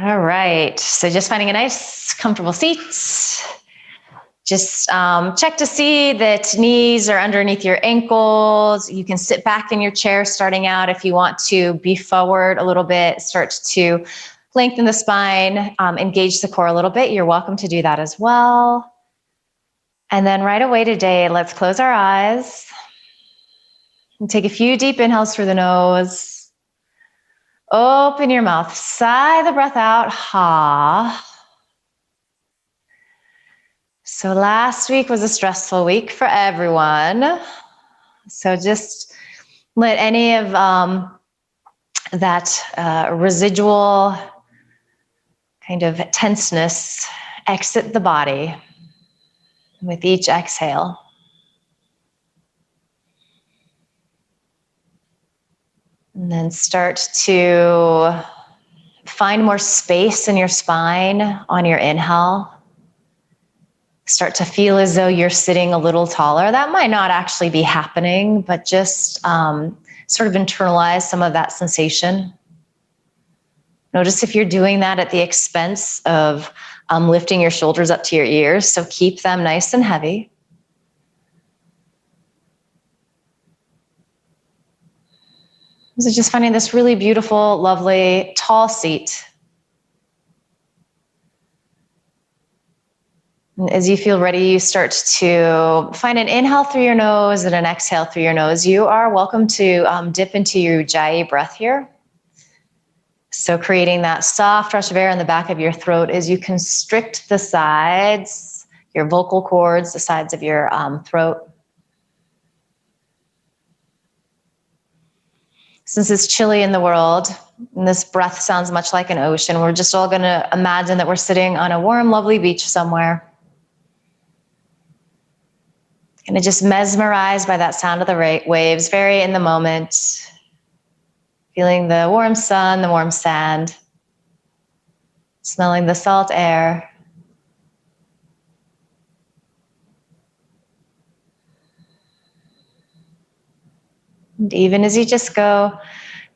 All right, so just finding a nice, comfortable seat. Just check to see that knees are underneath your ankles. You can sit back in your chair starting out if you want to be forward a little bit, start to lengthen the spine, engage the core a little bit. You're welcome to do that as well. And then right away today, let's close our eyes and take a few deep inhales through the nose. Open your mouth, sigh the breath out, ha. So last week was a stressful week for everyone. So just let any of that residual kind of tenseness exit the body with each exhale. And then start to find more space in your spine on your inhale. Start to feel as though you're sitting a little taller. That might not actually be happening, but just sort of internalize some of that sensation. Notice if you're doing that at the expense of lifting your shoulders up to your ears, so keep them nice and heavy. So just finding this really beautiful, lovely, tall seat. As you feel ready, you start to find an inhale through your nose and an exhale through your nose. You are welcome to dip into your Ujjayi breath here. So creating that soft rush of air in the back of your throat as you constrict the sides, your vocal cords, the sides of your throat. Since it's chilly in the world, and this breath sounds much like an ocean, we're just all going to imagine that we're sitting on a warm, lovely beach somewhere. Kind of just mesmerized by that sound of the waves, very in the moment. Feeling the warm sun, the warm sand. Smelling the salt air. And even as you just go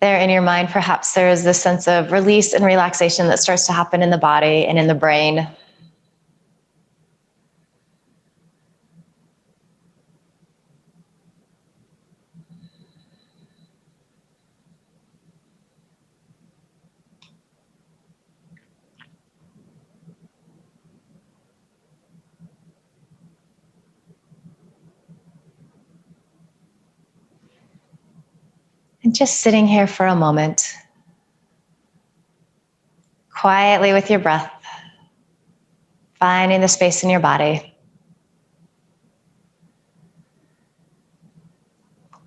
there in your mind, perhaps there is this sense of release and relaxation that starts to happen in the body and in the brain. And just sitting here for a moment, quietly with your breath, finding the space in your body.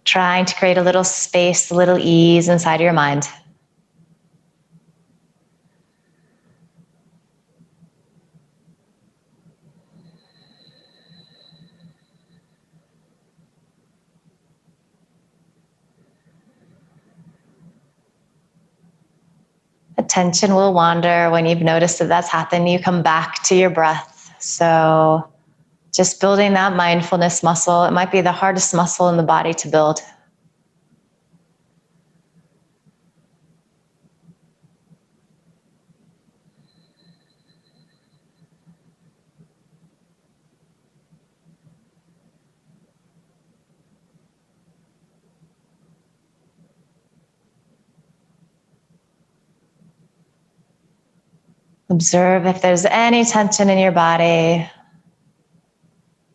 Trying to create a little space, a little ease inside your mind. Attention will wander. When you've noticed that that's happened, you come back to your breath. So just building that mindfulness muscle. It might be the hardest muscle in the body to build. Observe if there's any tension in your body.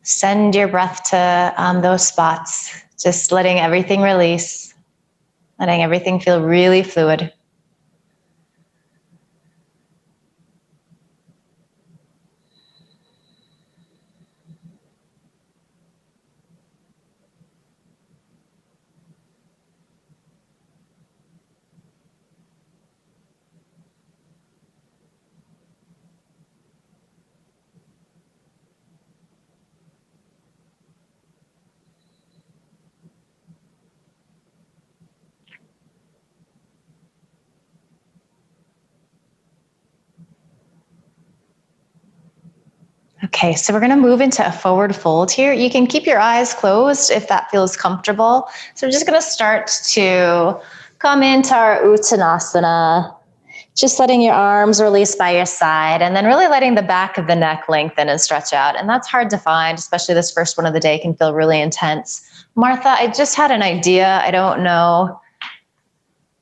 Send your breath to those spots, just letting everything release, letting everything feel really fluid. Okay, so we're going to move into a forward fold here. You can keep your eyes closed if that feels comfortable. So we're just going to start to come into our Uttanasana. Just letting your arms release by your side and then really letting the back of the neck lengthen and stretch out. And that's hard to find, especially this first one of the day can feel really intense. Martha, I just had an idea. I don't know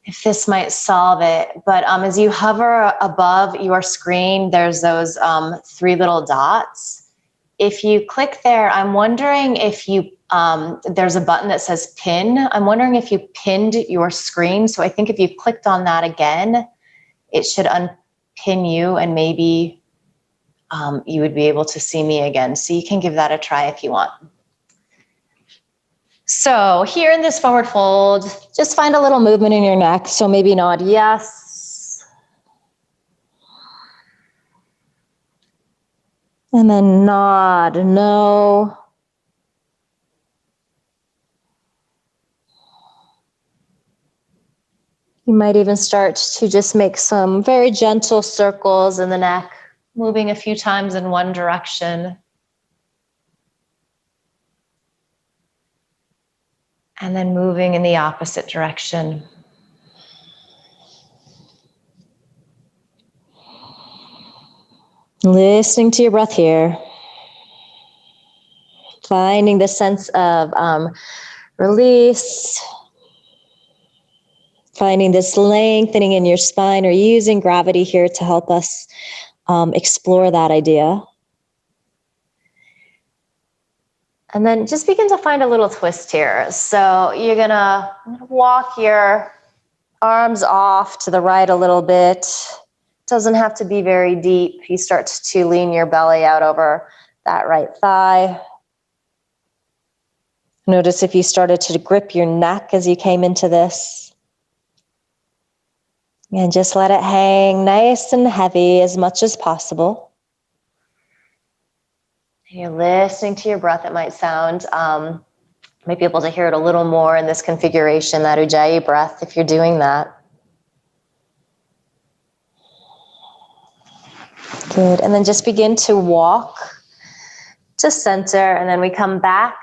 if this might solve it, but as you hover above your screen, there's those 3 little dots. If you click there, I'm wondering if you, there's a button that says pin. I'm wondering if you pinned your screen. So I think if you clicked on that again, it should unpin you and maybe you would be able to see me again. So you can give that a try if you want. So here in this forward fold, just find a little movement in your neck. So maybe nod yes. And then nod no. You might even start to just make some very gentle circles in the neck, moving a few times in one direction. And then moving in the opposite direction. Listening to your breath here. Finding the sense of release. Finding this lengthening in your spine or using gravity here to help us explore that idea. And then just begin to find a little twist here. So you're gonna walk your arms off to the right a little bit. Doesn't have to be very deep. You start to lean your belly out over that right thigh. Notice if you started to grip your neck as you came into this. And just let it hang nice and heavy as much as possible. And you're listening to your breath. It might sound, might be able to hear it a little more in this configuration, that Ujjayi breath, if you're doing that. Good. And then just begin to walk to center, and then we come back,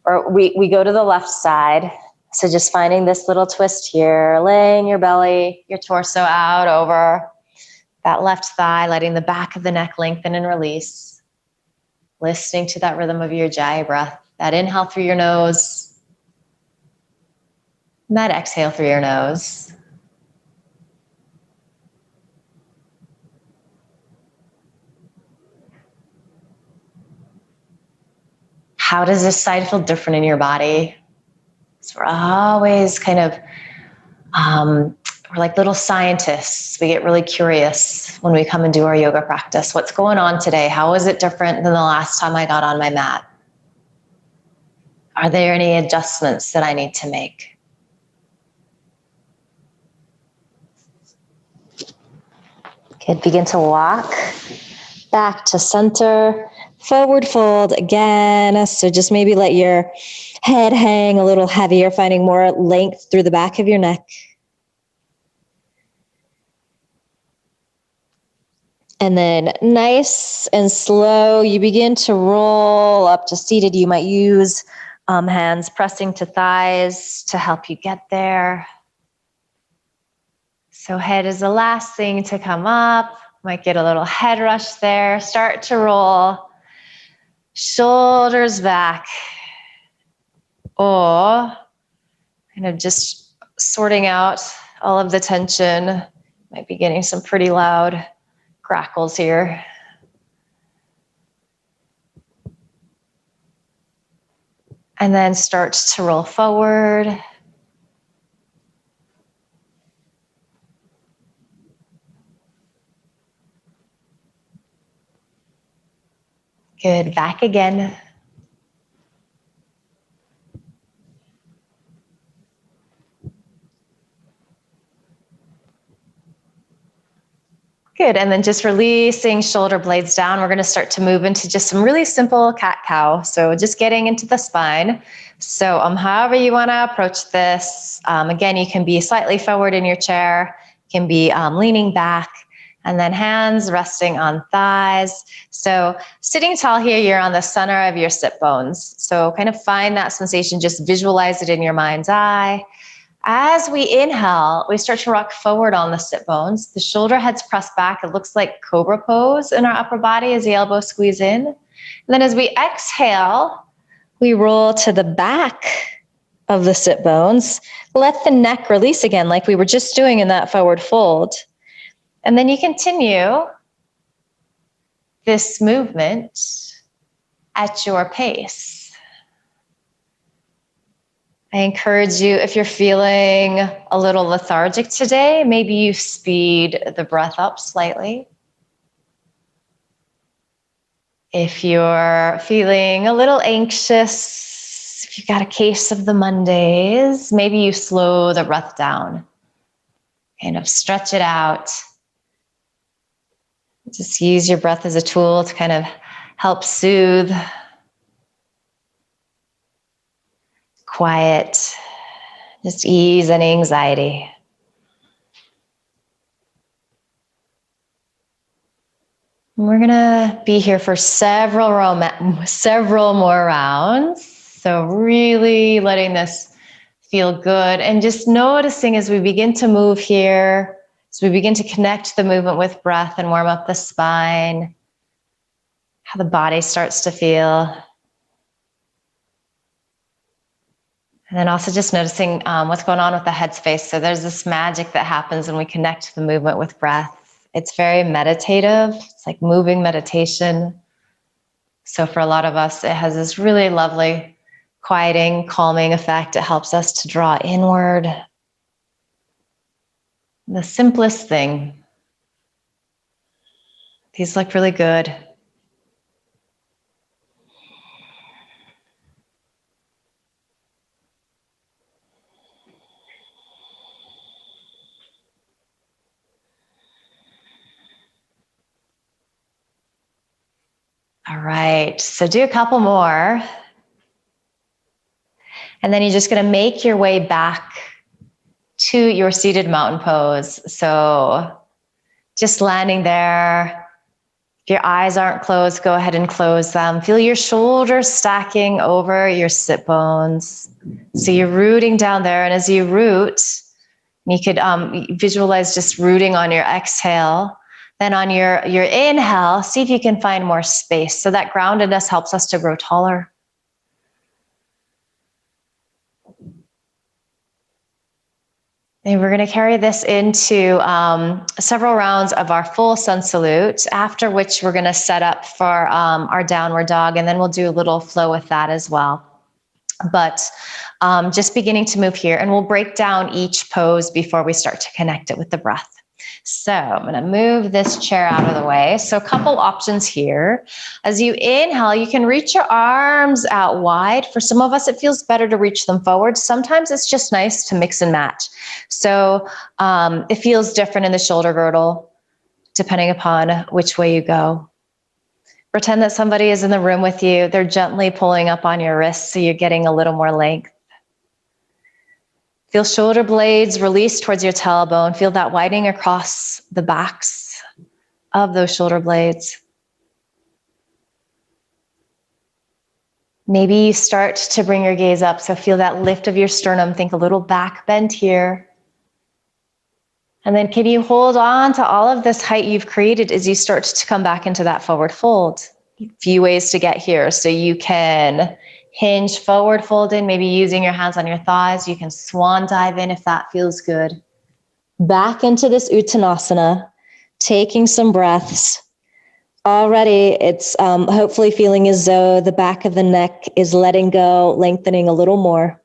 or we go to the left side. So just finding this little twist here, laying your belly, your torso out over that left thigh, letting the back of the neck lengthen and release. Listening to that rhythm of your Ujjayi breath, that inhale through your nose, and that exhale through your nose. How does this side feel different in your body? So we're always kind of, we're like little scientists. We get really curious when we come and do our yoga practice. What's going on today? How is it different than the last time I got on my mat? Are there any adjustments that I need to make? Good, begin to walk back to center, forward fold again. So just maybe let your head hang a little heavier, finding more length through the back of your neck. And then nice and slow, you begin to roll up to seated. You might use hands pressing to thighs to help you get there. So head is the last thing to come up. Might get a little head rush there. Start to roll. Shoulders back. Or kind of just sorting out all of the tension. Might be getting some pretty loud crackles here. And then start to roll forward. Good, back again. Good, and then just releasing shoulder blades down. We're gonna start to move into just some really simple cat-cow. So just getting into the spine. So however you wanna approach this. Again, you can be slightly forward in your chair, can be leaning back, and then hands resting on thighs. So sitting tall here, you're on the center of your sit bones. So kind of find that sensation, just visualize it in your mind's eye. As we inhale, we start to rock forward on the sit bones. The shoulder heads press back. It looks like cobra pose in our upper body as the elbows squeeze in. And then as we exhale, we roll to the back of the sit bones. Let the neck release again, like we were just doing in that forward fold. And then you continue this movement at your pace. I encourage you, if you're feeling a little lethargic today, maybe you speed the breath up slightly. If you're feeling a little anxious, if you've got a case of the Mondays, maybe you slow the breath down. Kind of stretch it out. Just use your breath as a tool to kind of help soothe, quiet, just ease any anxiety. We're gonna be here for several more rounds. So really letting this feel good and just noticing as we begin to move here, as we begin to connect the movement with breath and warm up the spine, how the body starts to feel. And then also just noticing what's going on with the headspace. So there's this magic that happens when we connect the movement with breath. It's very meditative. It's like moving meditation. So for a lot of us, it has this really lovely quieting, calming effect. It helps us to draw inward. The simplest thing. These look really good. All right, so do a couple more. And then you're just gonna make your way back to your seated mountain pose. So just landing there. If your eyes aren't closed, go ahead and close them. Feel your shoulders stacking over your sit bones. So you're rooting down there, and as you root, you could visualize just rooting on your exhale. Then on your inhale, see if you can find more space. So that groundedness helps us to grow taller. And we're going to carry this into several rounds of our full sun salute, after which we're going to set up for our downward dog, and then we'll do a little flow with that as well. But just beginning to move here, and we'll break down each pose before we start to connect it with the breath. So I'm going to move this chair out of the way. So a couple options here. As you inhale, you can reach your arms out wide. For some of us, it feels better to reach them forward. Sometimes it's just nice to mix and match. So it feels different in the shoulder girdle, depending upon which way you go. Pretend that somebody is in the room with you. They're gently pulling up on your wrists, so you're getting a little more length. Feel shoulder blades release towards your tailbone. Feel that widening across the backs of those shoulder blades. Maybe you start to bring your gaze up, so feel that lift of your sternum. Think a little back bend here. And then can you hold on to all of this height you've created as you start to come back into that forward fold? A few ways to get here. So you can hinge forward fold in, maybe using your hands on your thighs. You can swan dive in if that feels good. Back into this Uttanasana, taking some breaths. Already it's hopefully feeling as though the back of the neck is letting go, lengthening a little more.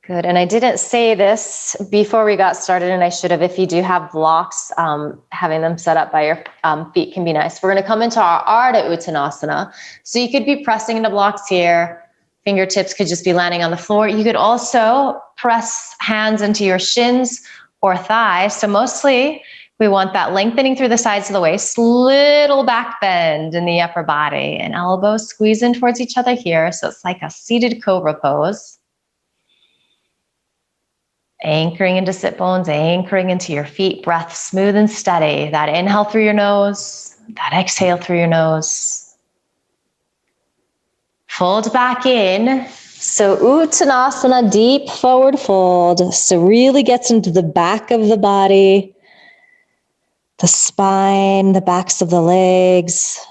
Good, and I didn't say this before we got started, and I should have. If you do have blocks, having them set up by your feet can be nice. We're gonna come into our Ardha Uttanasana. So you could be pressing into blocks here. Fingertips could just be landing on the floor. You could also press hands into your shins or thighs. So mostly we want that lengthening through the sides of the waist, little back bend in the upper body, and elbows squeeze in towards each other here. So it's like a seated cobra pose. Anchoring into sit bones, anchoring into your feet, breath smooth and steady. That inhale through your nose, that exhale through your nose. Fold back in. So Uttanasana, deep forward fold. So really gets into the back of the body, the spine, the backs of the legs.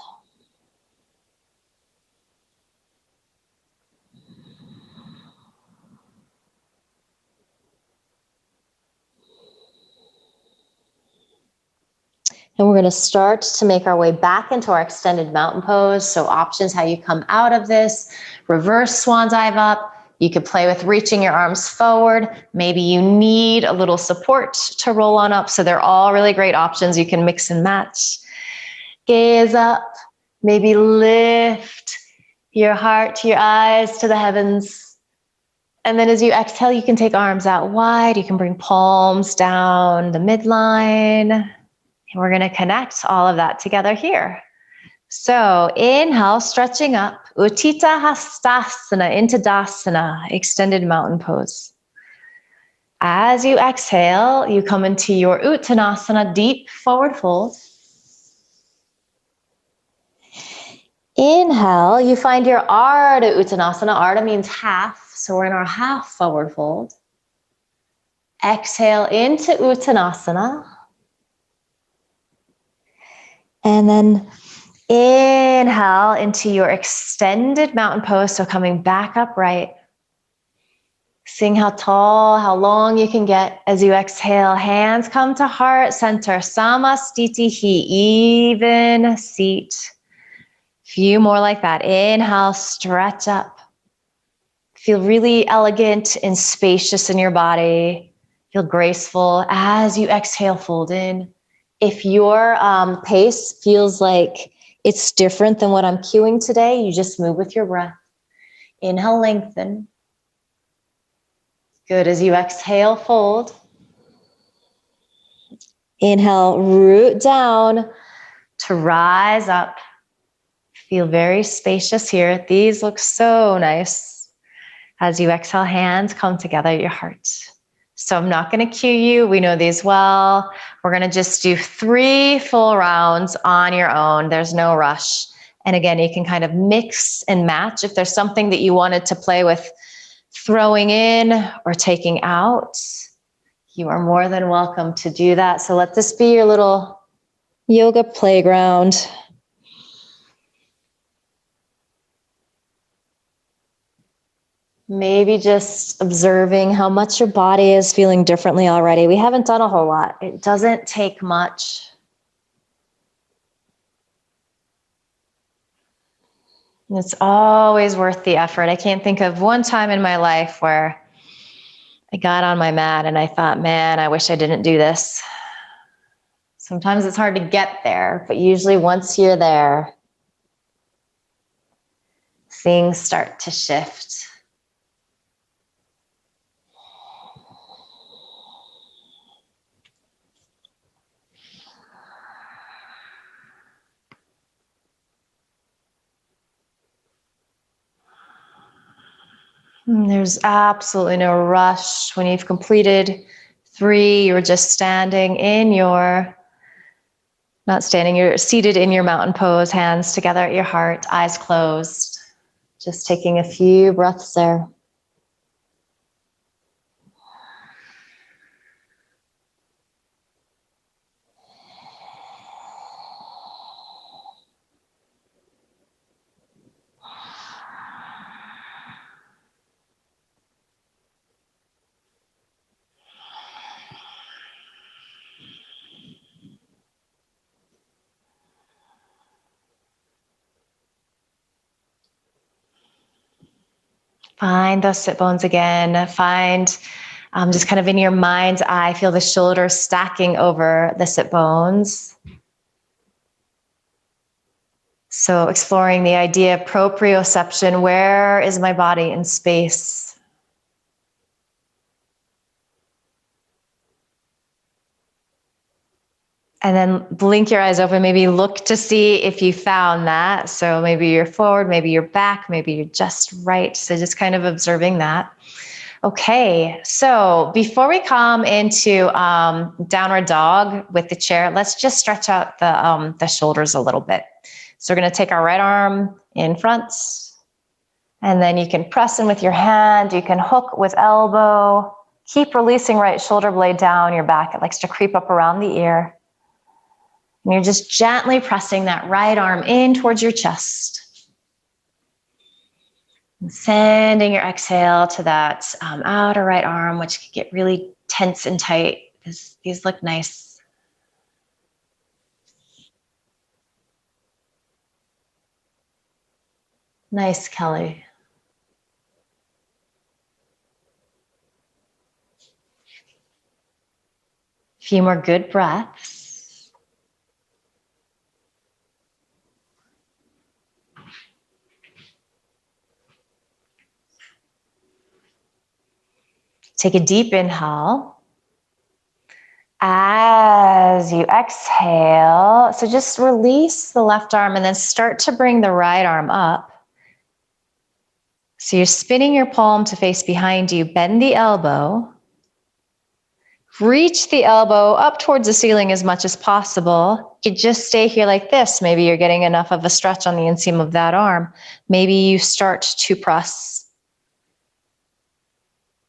And we're going to start to make our way back into our extended mountain pose. So options how you come out of this. Reverse swan dive up. You could play with reaching your arms forward. Maybe you need a little support to roll on up. So they're all really great options. You can mix and match. Gaze up. Maybe lift your heart to your eyes to the heavens. And then as you exhale, you can take arms out wide. You can bring palms down the midline. And we're going to connect all of that together here. So inhale, stretching up, Utthita Hastasana into Dasana, extended mountain pose. As you exhale, you come into your Uttanasana, deep forward fold. Inhale, you find your Ardha Uttanasana. Ardha means half, so we're in our half forward fold. Exhale into Uttanasana. And then inhale into your extended mountain pose. So coming back upright. Seeing how tall, how long you can get as you exhale. Hands come to heart center. Samastitihi, even seat. Few more like that. Inhale, stretch up. Feel really elegant and spacious in your body. Feel graceful. As you exhale, fold in. If your pace feels like it's different than what I'm cueing today, you just move with your breath. Inhale, lengthen. Good. As you exhale, fold. Inhale, root down to rise up. Feel very spacious here. These look so nice. As you exhale, hands come together at your heart. So I'm not going to cue you. We know these well. We're going to just do 3 full rounds on your own. There's no rush. And again, you can kind of mix and match. If there's something that you wanted to play with throwing in or taking out, you are more than welcome to do that. So let this be your little yoga playground. Maybe just observing how much your body is feeling differently already. We haven't done a whole lot. It doesn't take much. And it's always worth the effort. I can't think of one time in my life where I got on my mat and I thought, man, I wish I didn't do this. Sometimes it's hard to get there, but usually once you're there, things start to shift. There's absolutely no rush. When you've completed 3, you're just standing in your, not standing, you're seated in your mountain pose, hands together at your heart, eyes closed. Just taking a few breaths there. Find those sit bones again. Find just kind of in your mind's eye, feel the shoulders stacking over the sit bones. So exploring the idea of proprioception. Where is my body in space? And then blink your eyes open, maybe look to see if you found that. So maybe you're forward, maybe you're back, maybe you're just right. So just kind of observing that. Okay, so before we come into downward dog with the chair, let's just stretch out the shoulders a little bit. So we're going to take our right arm in front, and then you can press in with your hand. You can hook with elbow. Keep releasing right shoulder blade down your back. It likes to creep up around the ear. And you're just gently pressing that right arm in towards your chest. And sending your exhale to that outer right arm, which can get really tense and tight. These look nice. Nice, Kelly. A few more good breaths. Take a deep inhale. As you exhale, so just release the left arm and then start to bring the right arm up. So you're spinning your palm to face behind you, bend the elbow, reach the elbow up towards the ceiling as much as possible. You just stay here like this. Maybe you're getting enough of a stretch on the inseam of that arm. Maybe you start to press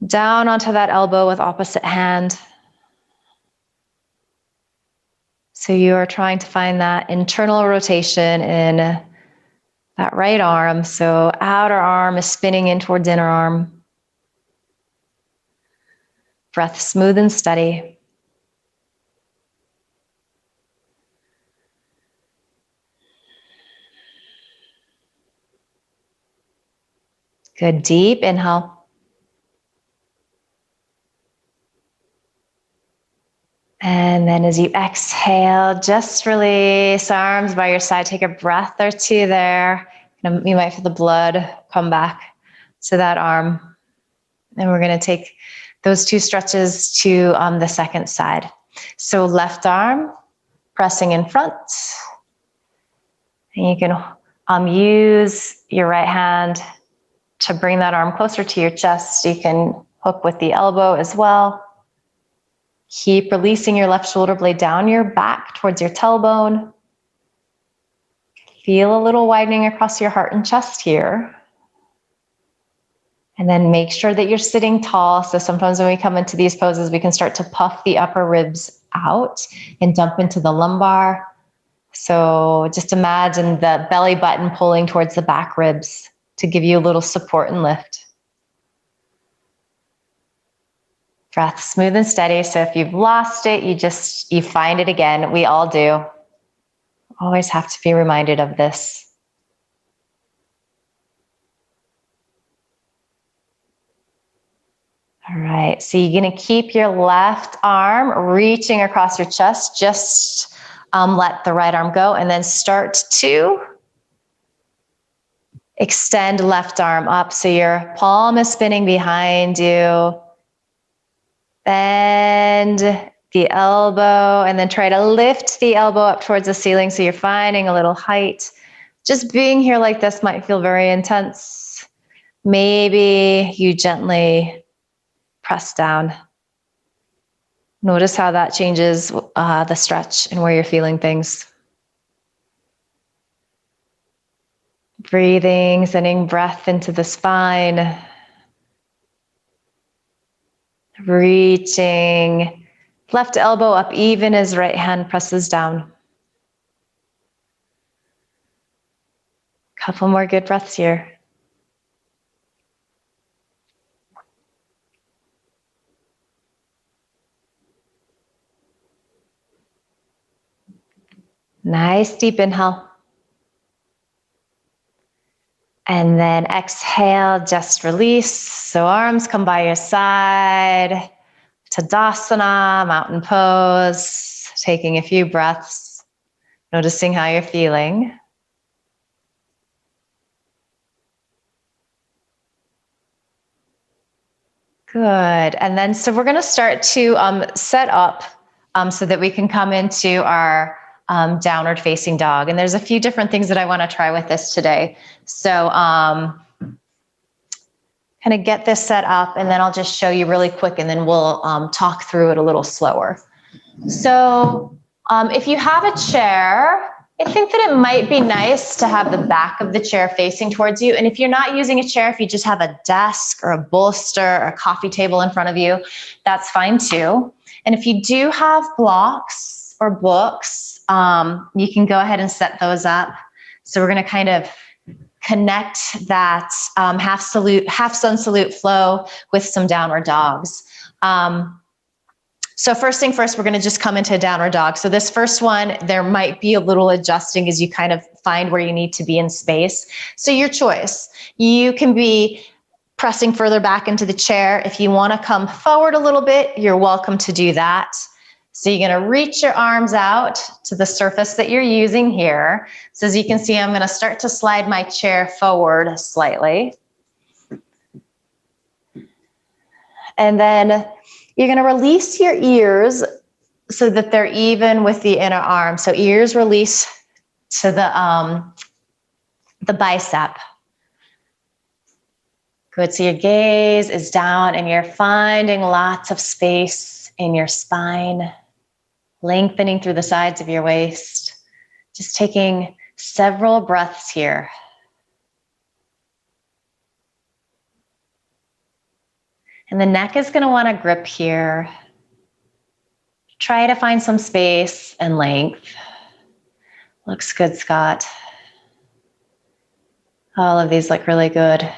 down onto that elbow with opposite hand. So you are trying to find that internal rotation in that right arm. So outer arm is spinning in towards inner arm. Breath smooth and steady. Good, deep inhale. And then as you exhale, just release arms by your side. Take a breath or two there. You might feel the blood come back to that arm. And we're going to take those two stretches to the second side. So left arm pressing in front. And you can use your right hand to bring that arm closer to your chest. You can hook with the elbow as well. Keep releasing your left shoulder blade down your back towards your tailbone. Feel a little widening across your heart and chest here. And then make sure that you're sitting tall. So sometimes when we come into these poses, we can start to puff the upper ribs out and dump into the lumbar. So just imagine the belly button pulling towards the back ribs to give you a little support and lift. Breath smooth and steady. So if you've lost it, you find it again. We all do. Always have to be reminded of this. All right, so you're gonna keep your left arm reaching across your chest. Just let the right arm go and then start to extend left arm up. So your palm is spinning behind you. Bend the elbow and then try to lift the elbow up towards the ceiling so you're finding a little height. Just being here like this might feel very intense. Maybe you gently press down. Notice how that changes the stretch and where you're feeling things. Breathing, sending breath into the spine. Reaching left elbow up even as right hand presses down. Couple more good breaths here. Nice deep inhale. And then exhale, just release. So arms come by your side. Tadasana, mountain pose. Taking a few breaths. Noticing how you're feeling. Good. And then, so we're going to start to set up so that we can come into our downward facing dog. And there's a few different things that I want to try with this today. So kind kind of get this set up, and then I'll just show you really quick, and then we'll talk through it a little slower. So if you have a chair, I think that it might be nice to have the back of the chair facing towards you. And if you're not using a chair, if you just have a desk or a bolster or a coffee table in front of you, that's fine too. And if you do have blocks or books, you can go ahead and set those up. So we're going to kind of connect that half sun salute flow with some downward dogs. So first thing first, we're going to just come into a downward dog. So this first one, there might be a little adjusting as you kind of find where you need to be in space. So your choice. You can be pressing further back into the chair. If you want to come forward a little bit, you're welcome to do that. So you're going to reach your arms out to the surface that you're using here. So as you can see, I'm going to start to slide my chair forward slightly. And then you're going to release your ears so that they're even with the inner arm. So ears release to the bicep. Good. So your gaze is down and you're finding lots of space in your spine, lengthening through the sides of your waist. Just taking several breaths here. And the neck is going to want to grip here. Try to find some space and length. Looks good, Scott. All of these look really good.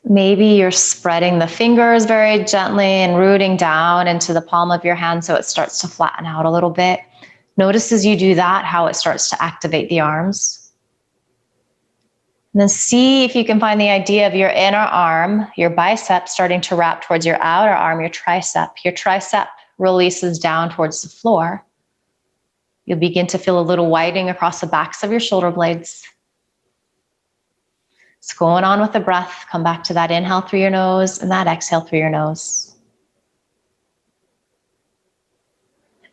Maybe you're spreading the fingers very gently and rooting down into the palm of your hand so it starts to flatten out a little bit. Notice as you do that how it starts to activate the arms. And then see if you can find the idea of your inner arm, your bicep starting to wrap towards your outer arm, your tricep. Your tricep releases down towards the floor. You'll begin to feel a little widening across the backs of your shoulder blades. What's going on with the breath? Come back to that inhale through your nose and that exhale through your nose.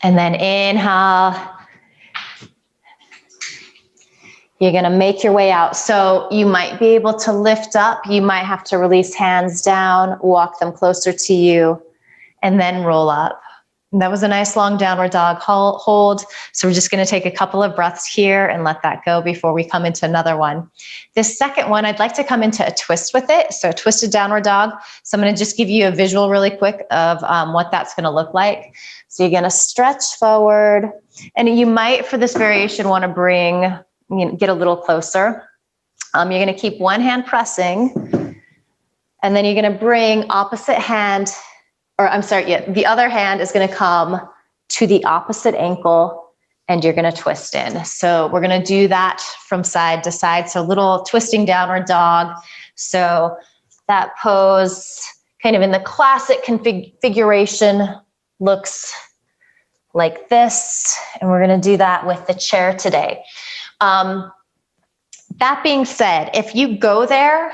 And then inhale. You're going to make your way out. So you might be able to lift up. You might have to release hands down, walk them closer to you, and then roll up. And that was a nice long downward dog hold. So we're just going to take a couple of breaths here and let that go before we come into another one. This second one, I'd like to come into a twist with it. So a twisted downward dog. So I'm going to just give you a visual really quick of what that's going to look like. So you're going to stretch forward, and you might, for this variation, want to get a little closer. You're going to keep one hand pressing, and then you're going to bring the other hand is going to come to the opposite ankle, and you're going to twist in. So we're going to do that from side to side. So a little twisting downward dog. So that pose, kind of in the classic configuration, looks like this. And we're going to do that with the chair today. That being said, if you go there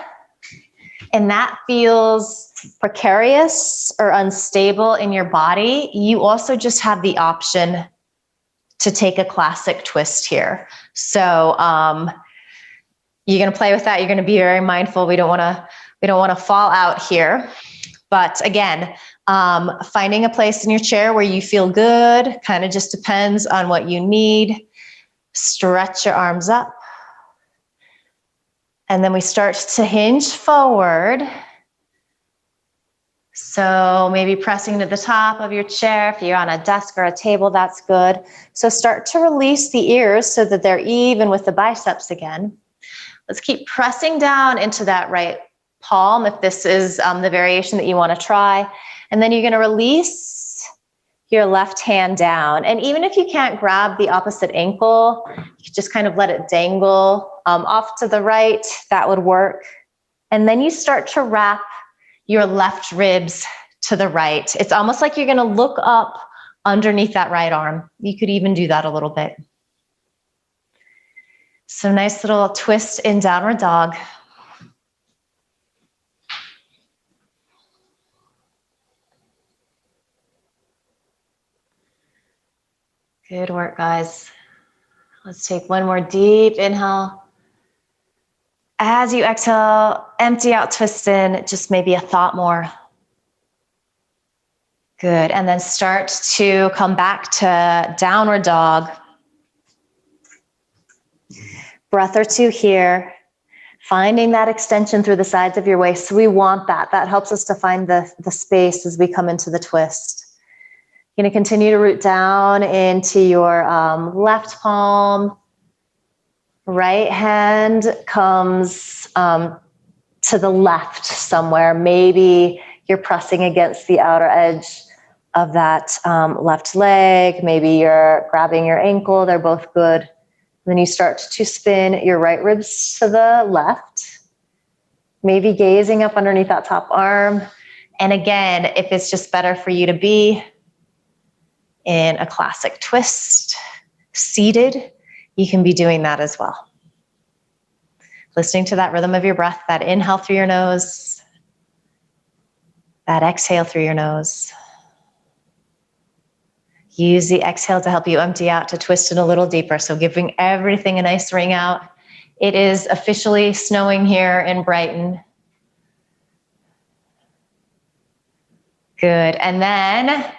and that feels precarious or unstable in your body, you also just have the option to take a classic twist here. So you're going to play with that. You're going to be very mindful. We don't want to fall out here. But again, finding a place in your chair where you feel good kind of just depends on what you need. Stretch your arms up. And then we start to hinge forward. So maybe pressing to the top of your chair. If you're on a desk or a table, that's good. So start to release the ears so that they're even with the biceps again. Let's keep pressing down into that right palm if this is the variation that you want to try. And then you're going to release your left hand down. And even if you can't grab the opposite ankle, you can just kind of let it dangle off to the right. That would work. And then you start to wrap your left ribs to the right. It's almost like you're going to look up underneath that right arm. You could even do that a little bit. So nice little twist in downward dog. Good work, guys. Let's take one more deep inhale. As you exhale, empty out, twist in, just maybe a thought more. Good, and then start to come back to downward dog. Breath or two here. Finding that extension through the sides of your waist. So we want that. That helps us to find the space as we come into the twist. You're going to continue to root down into your left palm. Right hand comes to the left somewhere. Maybe you're pressing against the outer edge of that left leg. Maybe you're grabbing your ankle. They're both good. Then you start to spin your right ribs to the left. Maybe gazing up underneath that top arm. And again, if it's just better for you to be in a classic twist, seated, you can be doing that as well. Listening to that rhythm of your breath, that inhale through your nose, that exhale through your nose. Use the exhale to help you empty out, to twist it a little deeper. So giving everything a nice ring out. It is officially snowing here in Brighton. Good. And then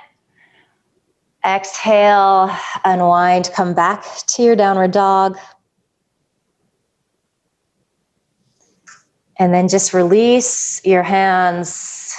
exhale, unwind, come back to your downward dog. And then just release your hands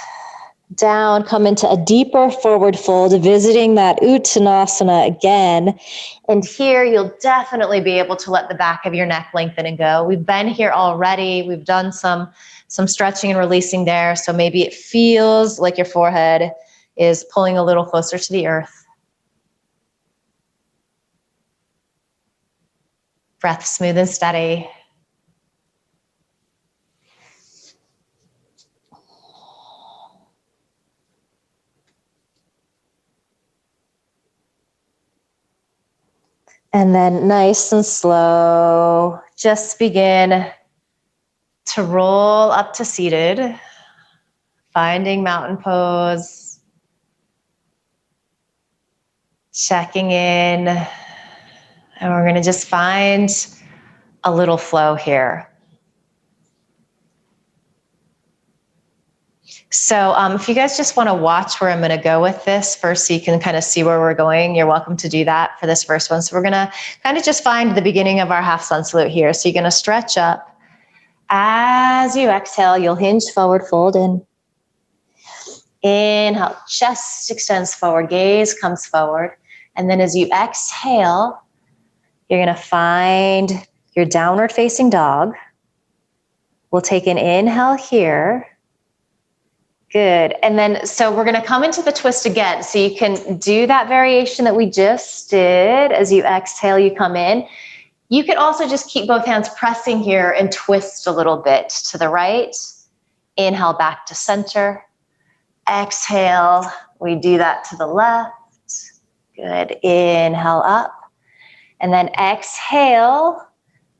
down, come into a deeper forward fold, visiting that Uttanasana again. And here you'll definitely be able to let the back of your neck lengthen and go. We've been here already. We've done some stretching and releasing there. So maybe it feels like your forehead is pulling a little closer to the earth. Breath smooth and steady. And then nice and slow, just begin to roll up to seated, finding mountain pose, checking in, and we're going to just find a little flow here. So if you guys just want to watch where I'm going to go with this first so you can kind of see where we're going, you're welcome to do that for this first one. So we're going to kind of just find the beginning of our half sun salute here. So you're going to stretch up. As you exhale, you'll hinge forward, fold in. Inhale, chest extends forward, gaze comes forward. And then as you exhale, you're going to find your downward facing dog. We'll take an inhale here. Good. And then, so we're going to come into the twist again. So you can do that variation that we just did. As you exhale, you come in. You could also just keep both hands pressing here and twist a little bit to the right. Inhale back to center. Exhale. We do that to the left. Good. Inhale up. And then exhale.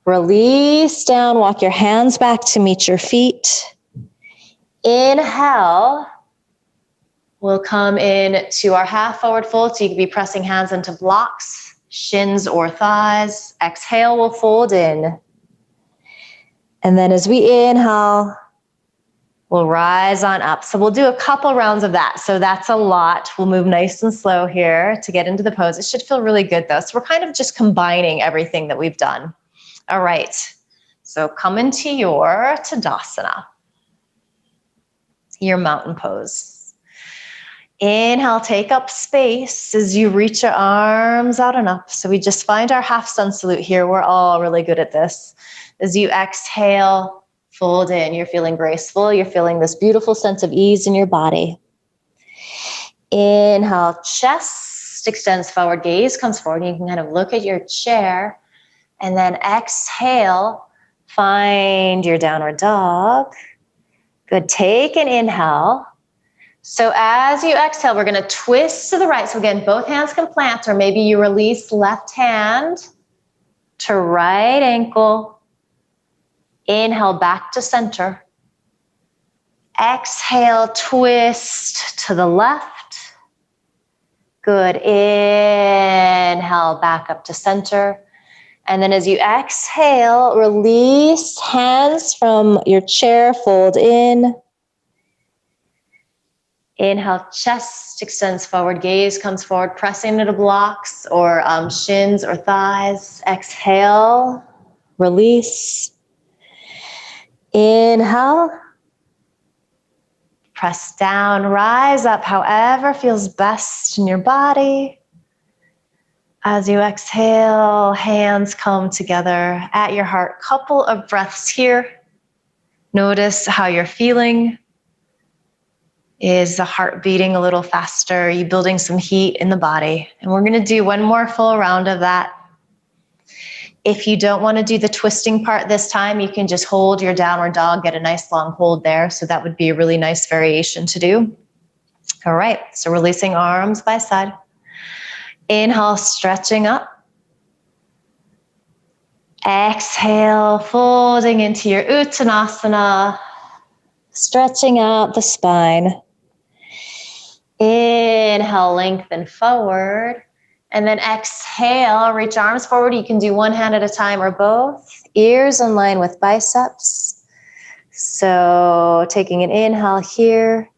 Release down. Walk your hands back to meet your feet. Inhale, we'll come in to our half forward fold. So you can be pressing hands into blocks, shins or thighs. Exhale, we'll fold in. And then as we inhale, we'll rise on up. So we'll do a couple rounds of that. So that's a lot. We'll move nice and slow here to get into the pose. It should feel really good though. So we're kind of just combining everything that we've done. All right. So come into your Tadasana. Your mountain pose. Inhale, take up space as you reach your arms out and up. So we just find our half sun salute here. We're all really good at this. As you exhale, fold in. You're feeling graceful. You're feeling this beautiful sense of ease in your body. Inhale, chest extends forward, gaze comes forward. You can kind of look at your chair. And then exhale, find your downward dog. Good. Take an inhale. So as you exhale, we're going to twist to the right. So again, both hands can plant, or maybe you release left hand to right ankle. Inhale back to center. Exhale, twist to the left. Good. Inhale, back up to center. And then as you exhale, release hands from your chair, fold in. Inhale, chest extends forward, gaze comes forward, pressing into blocks or shins or thighs. Exhale, release. Inhale, press down, rise up, however feels best in your body. As you exhale, hands come together at your heart. Couple of breaths here. Notice how you're feeling. Is the heart beating a little faster? Are you building some heat in the body? And we're going to do one more full round of that. If you don't want to do the twisting part this time, you can just hold your downward dog, get a nice long hold there. So that would be a really nice variation to do. All right, so releasing arms by side. Inhale, stretching up. Exhale, folding into your Uttanasana, stretching out the spine. Inhale, lengthen forward. And then exhale, reach arms forward. You can do one hand at a time or both. Ears in line with biceps. So taking an inhale here.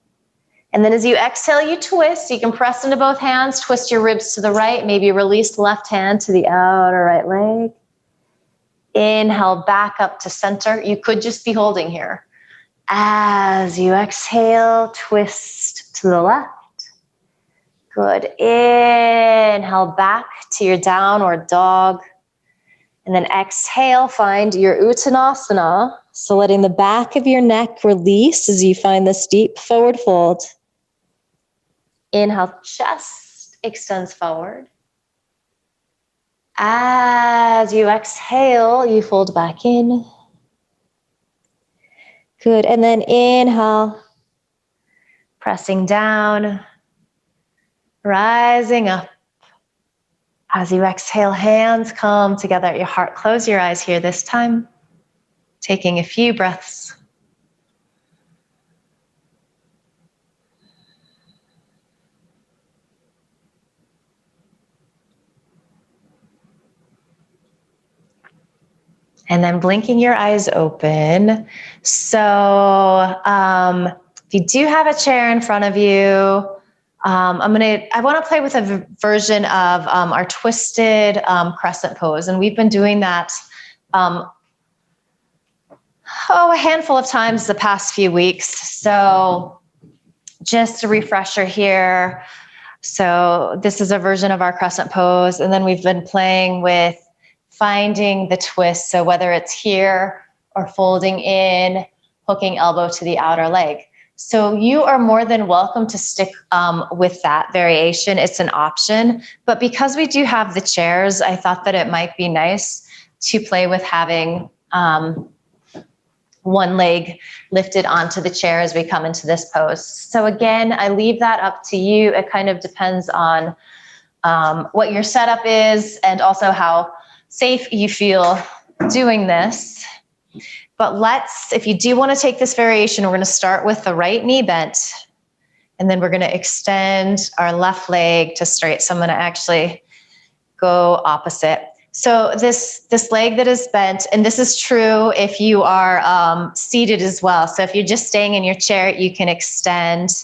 And then as you exhale, you twist. You can press into both hands, twist your ribs to the right, maybe release the left hand to the outer right leg. Inhale, back up to center. You could just be holding here. As you exhale, twist to the left. Good. Inhale, back to your downward dog. And then exhale, find your Uttanasana. So letting the back of your neck release as you find this deep forward fold. Inhale, chest extends forward. As you exhale, you fold back in. Good. And then inhale, pressing down, rising up. As you exhale, hands come together at your heart. Close your eyes here this time. Taking a few breaths. And then blinking your eyes open. So if you do have a chair in front of you, I want to play with a version of our twisted crescent pose. And we've been doing that a handful of times the past few weeks. So just a refresher here. So this is a version of our crescent pose. And then we've been playing with finding the twist. So whether it's here or folding in, hooking elbow to the outer leg. So you are more than welcome to stick with that variation. It's an option. But because we do have the chairs, I thought that it might be nice to play with having one leg lifted onto the chair as we come into this pose. So again, I leave that up to you. It kind of depends on what your setup is and also how safe you feel doing this. But if you do want to take this variation, we're going to start with the right knee bent, and then we're going to extend our left leg to straight. So I'm going to actually go opposite. So this leg that is bent, and this is true if you are seated as well. So if you're just staying in your chair, you can extend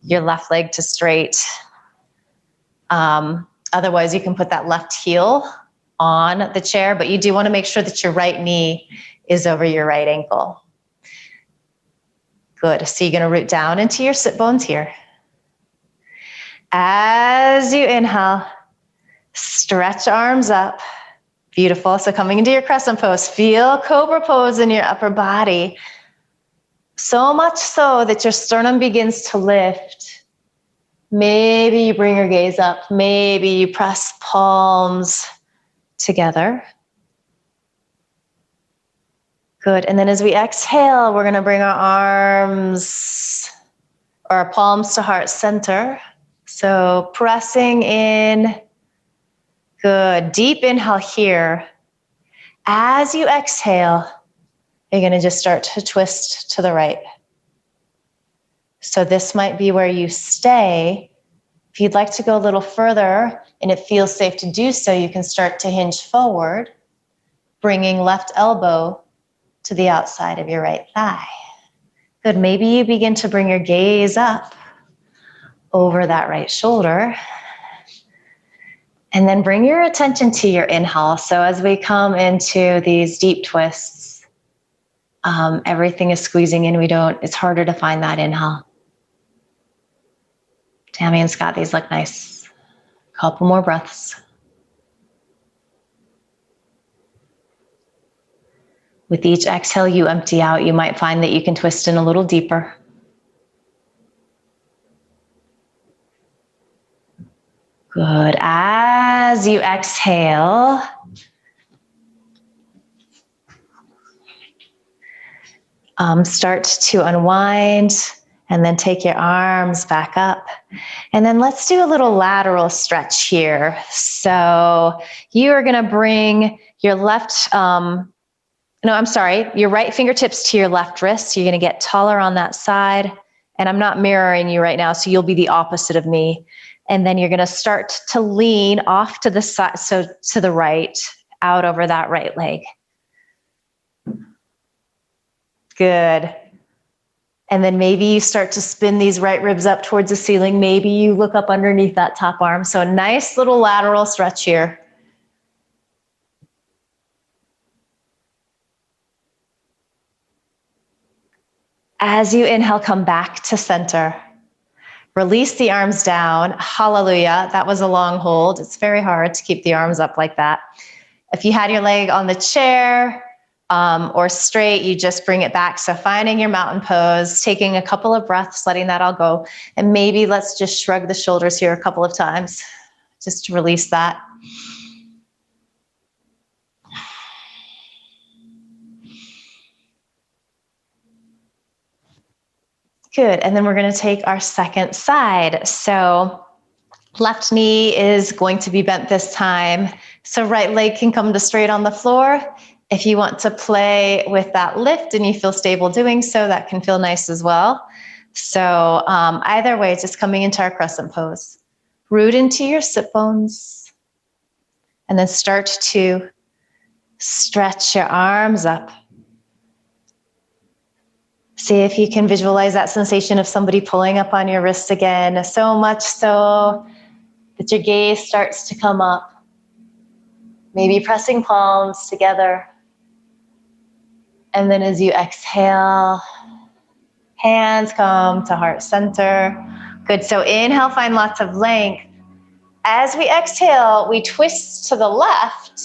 your left leg to straight. Otherwise, you can put that left heel on the chair, but you do want to make sure that your right knee is over your right ankle. Good. So you're going to root down into your sit bones here. As you inhale, stretch arms up. Beautiful. So coming into your crescent pose, feel cobra pose in your upper body. So much so that your sternum begins to lift. Maybe you bring your gaze up. Maybe you press palms together. Good. And then as we exhale, we're going to bring our arms or our palms to heart center. So pressing in. Good. Deep inhale here. As you exhale, you're going to just start to twist to the right. So this might be where you stay If you'd like to go a little further and it feels safe to do so, you can start to hinge forward, bringing left elbow to the outside of your right thigh. Good, maybe you begin to bring your gaze up over that right shoulder. And then bring your attention to your inhale. So as we come into these deep twists, everything is squeezing in. It's harder to find that inhale. Tammy and Scott, these look nice. Couple more breaths. With each exhale you empty out, you might find that you can twist in a little deeper. Good. As you exhale, start to unwind and then take your arms back up. And then let's do a little lateral stretch here. So you are going to bring your your right fingertips to your left wrist. You're going to get taller on that side. And I'm not mirroring you right now, so you'll be the opposite of me. And then you're going to start to lean off to the side, so to the right, out over that right leg. Good. And then maybe you start to spin these right ribs up towards the ceiling. Maybe you look up underneath that top arm. So a nice little lateral stretch here. As you inhale, come back to center. Release the arms down. Hallelujah. That was a long hold. It's very hard to keep the arms up like that. If you had your leg on the chair or straight, you just bring it back. So finding your mountain pose, taking a couple of breaths, letting that all go. And maybe let's just shrug the shoulders here a couple of times, just to release that. Good, and then we're gonna take our second side. So left knee is going to be bent this time. So right leg can come to straight on the floor. If you want to play with that lift and you feel stable doing so, that can feel nice as well. So either way, just coming into our crescent pose. Root into your sit bones. And then start to stretch your arms up. See if you can visualize that sensation of somebody pulling up on your wrist again, so much so that your gaze starts to come up. Maybe pressing palms together. And then as you exhale, hands come to heart center. Good, so inhale, find lots of length. As we exhale, we twist to the left.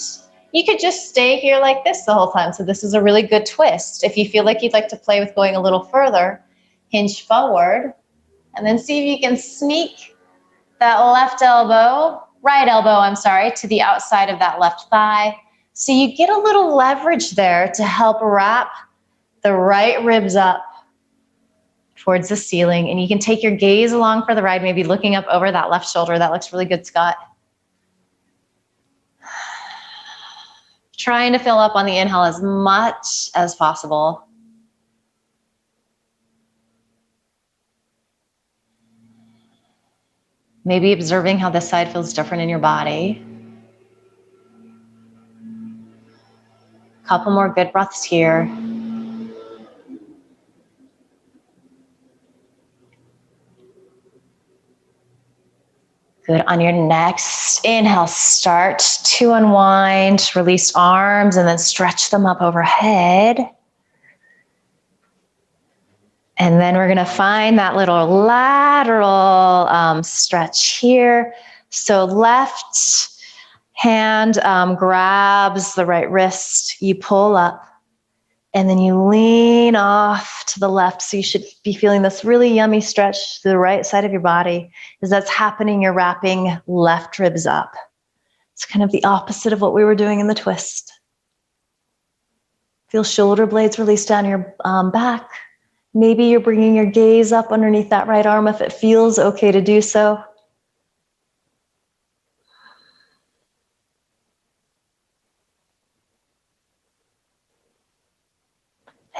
You could just stay here like this the whole time. So this is a really good twist. If you feel like you'd like to play with going a little further, hinge forward and then see if you can sneak that right elbow, to the outside of that left thigh. So you get a little leverage there to help wrap the right ribs up towards the ceiling. And you can take your gaze along for the ride, maybe looking up over that left shoulder. That looks really good, Scott. Trying to fill up on the inhale as much as possible. Maybe observing how this side feels different in your body. Couple more good breaths here. Good. On your next inhale, start to unwind, release arms, and then stretch them up overhead. And then we're gonna find that little lateral stretch here. So left hand grabs the right wrist, you pull up, and then you lean off to the left. So you should be feeling this really yummy stretch to the right side of your body. As that's happening, you're wrapping left ribs up. It's kind of the opposite of what we were doing in the twist. Feel shoulder blades release down your back. Maybe you're bringing your gaze up underneath that right arm if it feels okay to do so.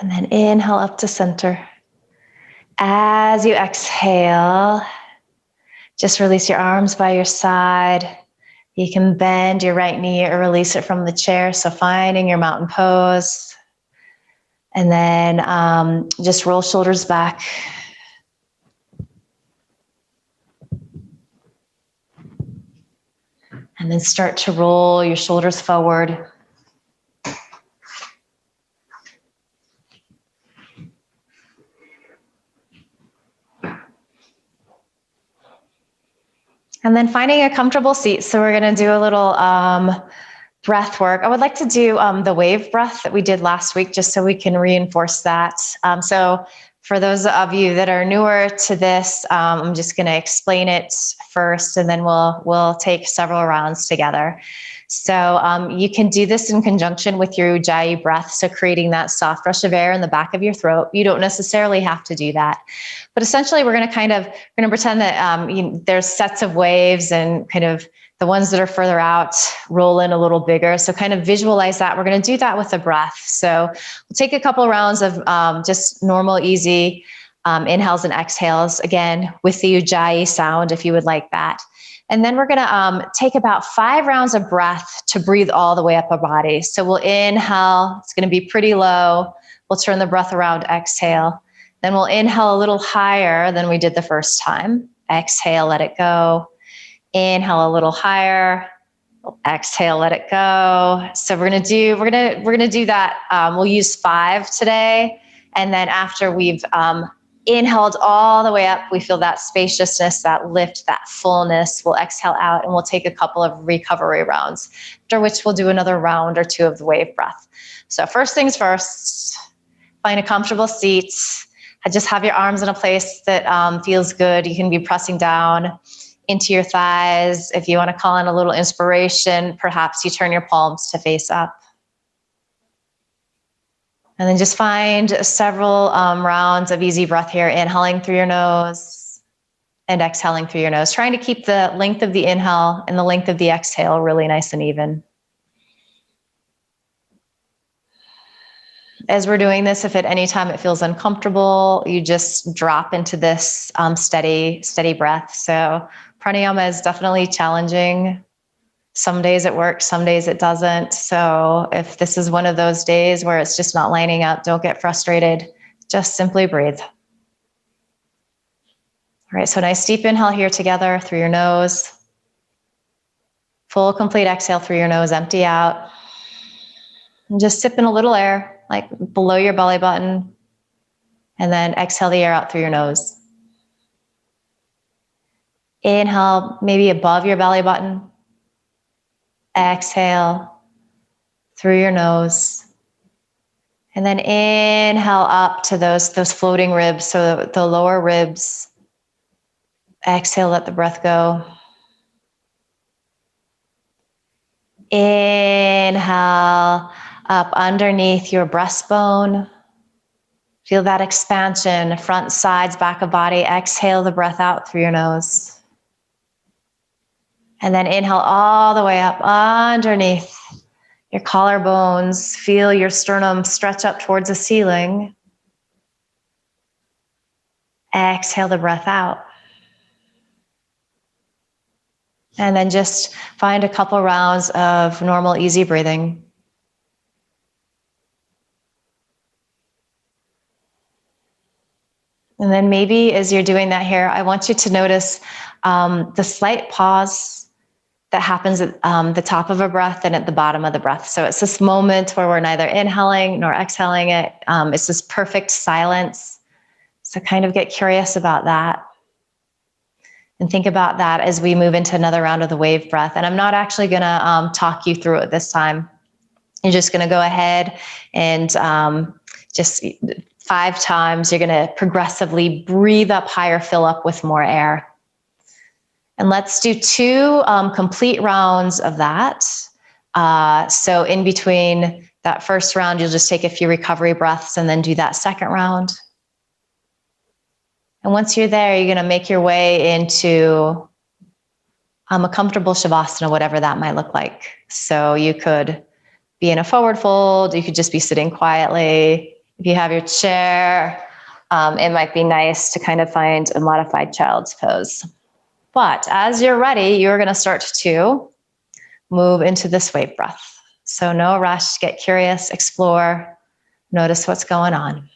And then inhale up to center. As you exhale, Just release your arms by your side. You can bend your right knee or release it from the chair. So finding your mountain pose. And then just roll shoulders back. And then start to roll your shoulders forward. And then finding a comfortable seat. So we're going to do a little breath work. I would like to do the wave breath that we did last week, just so we can reinforce that. So for those of you that are newer to this, I'm just going to explain it first, and then we'll take several rounds together. So you can do this in conjunction with your ujjayi breath, so creating that soft rush of air in the back of your throat. You don't necessarily have to do that, but essentially we're going to pretend that there's sets of waves, and kind of the ones that are further out roll in a little bigger. So kind of visualize that. We're going to do that with the breath. So we'll take a couple rounds of just normal, easy inhales and exhales, again, with the ujjayi sound, if you would like that. And then we're going to take about 5 rounds of breath to breathe all the way up our body. So we'll inhale. It's going to be pretty low. We'll turn the breath around, exhale. Then we'll inhale a little higher than we did the first time. Exhale, let it go. Inhale a little higher. Exhale, let it go. So we're gonna do that. We'll use 5 today, and then after we've inhaled all the way up, we feel that spaciousness, that lift, that fullness. We'll exhale out, and we'll take a couple of recovery rounds, after which we'll do another round or 2 of the wave breath. So first things first, find a comfortable seat. Just have your arms in a place that feels good. You can be pressing down into your thighs. If you want to call in a little inspiration, perhaps you turn your palms to face up. And then just find several rounds of easy breath here, inhaling through your nose and exhaling through your nose, trying to keep the length of the inhale and the length of the exhale really nice and even. As we're doing this, if at any time it feels uncomfortable, you just drop into this steady breath. So pranayama is definitely challenging. Some days it works, some days it doesn't. So if this is one of those days where it's just not lining up, don't get frustrated. Just simply breathe. All right, so nice deep inhale here together through your nose. Full complete exhale through your nose, empty out. And just sip in a little air, like below your belly button. And then exhale the air out through your nose. Inhale, maybe above your belly button. Exhale through your nose. And then inhale up to those floating ribs, so the lower ribs. Exhale, let the breath go. Inhale up underneath your breastbone. Feel that expansion, front, sides, back of body. Exhale the breath out through your nose. And then inhale all the way up underneath your collarbones. Feel your sternum stretch up towards the ceiling. Exhale the breath out. And then just find a couple rounds of normal, easy breathing. And then maybe as you're doing that here, I want you to notice the slight pause that happens at the top of a breath and at the bottom of the breath. So it's this moment where we're neither inhaling nor exhaling it. It's this perfect silence. So kind of get curious about that. And think about that as we move into another round of the wave breath. And I'm not actually going to talk you through it this time. You're just going to go ahead and just 5 times, you're going to progressively breathe up higher, fill up with more air. And let's do 2 complete rounds of that. So in between that first round, you'll just take a few recovery breaths and then do that second round. And once you're there, you're going to make your way into a comfortable shavasana, whatever that might look like. So you could be in a forward fold. You could just be sitting quietly. If you have your chair, it might be nice to kind of find a modified child's pose. But as you're ready, you're going to start to move into this wave breath. So no rush, get curious, explore, notice what's going on.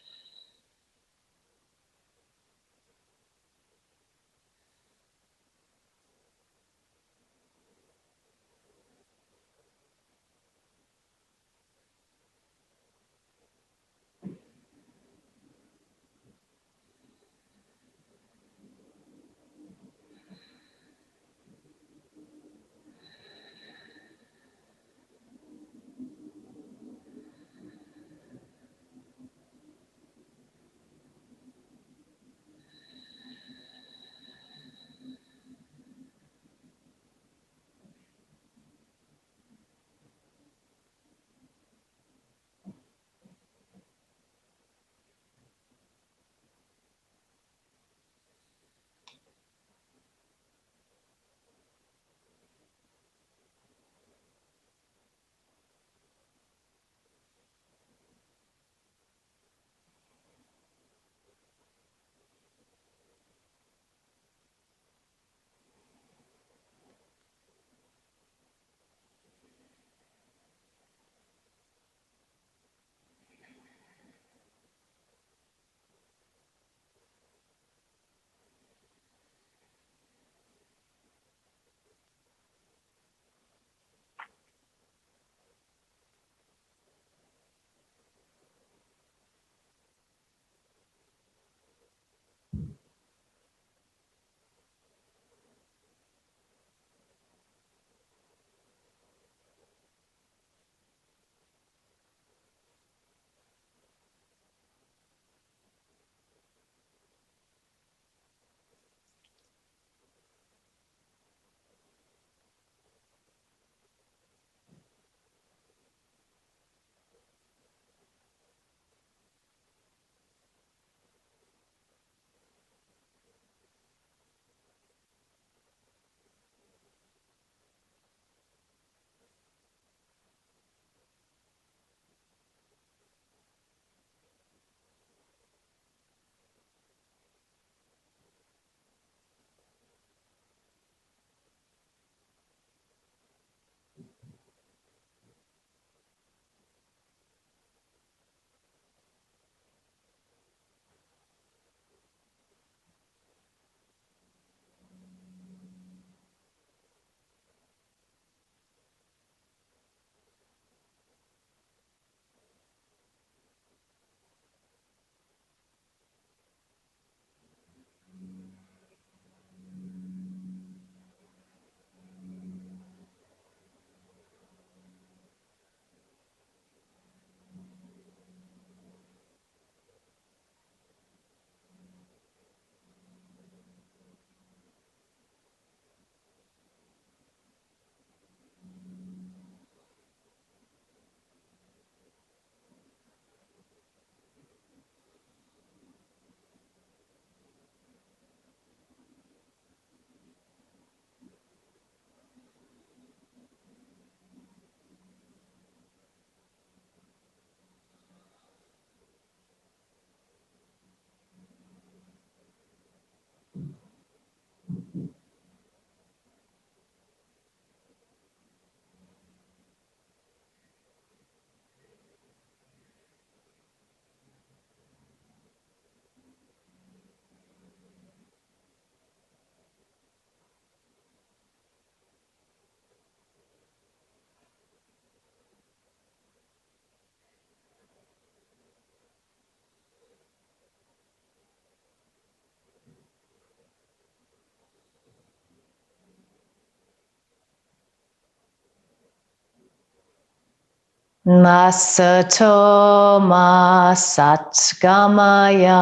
Masato ma satgamaya.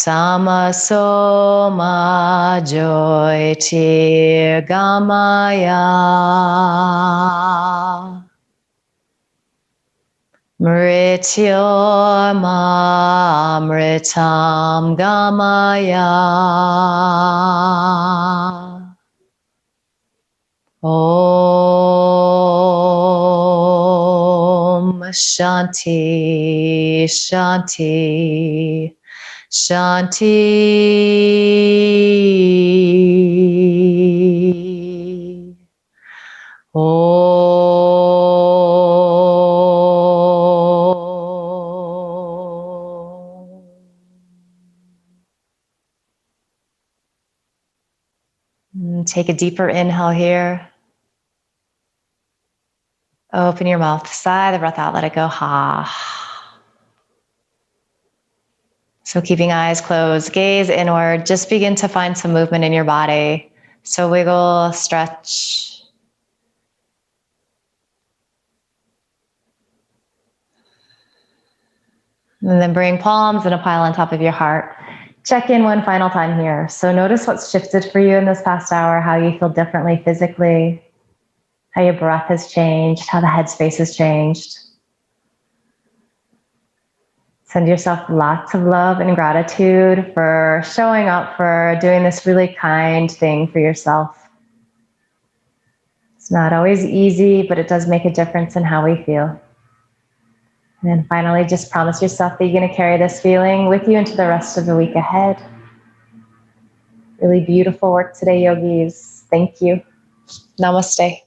Tamaso ma jyotirgamaya. Mrityor ma amritam gamaya. Om Shanti Shanti Shanti. Take a deeper inhale here. Open your mouth, sigh the breath out, let it go. Ha. So keeping eyes closed, gaze inward, just begin to find some movement in your body. So wiggle, stretch. And then bring palms in a pile on top of your heart. Check in one final time here. So notice what's shifted for you in this past hour, how you feel differently physically, how your breath has changed, how the headspace has changed. Send yourself lots of love and gratitude for showing up, for doing this really kind thing for yourself. It's not always easy, but it does make a difference in how we feel. And then finally, just promise yourself that you're going to carry this feeling with you into the rest of the week ahead. Really beautiful work today, yogis. Thank you. Namaste.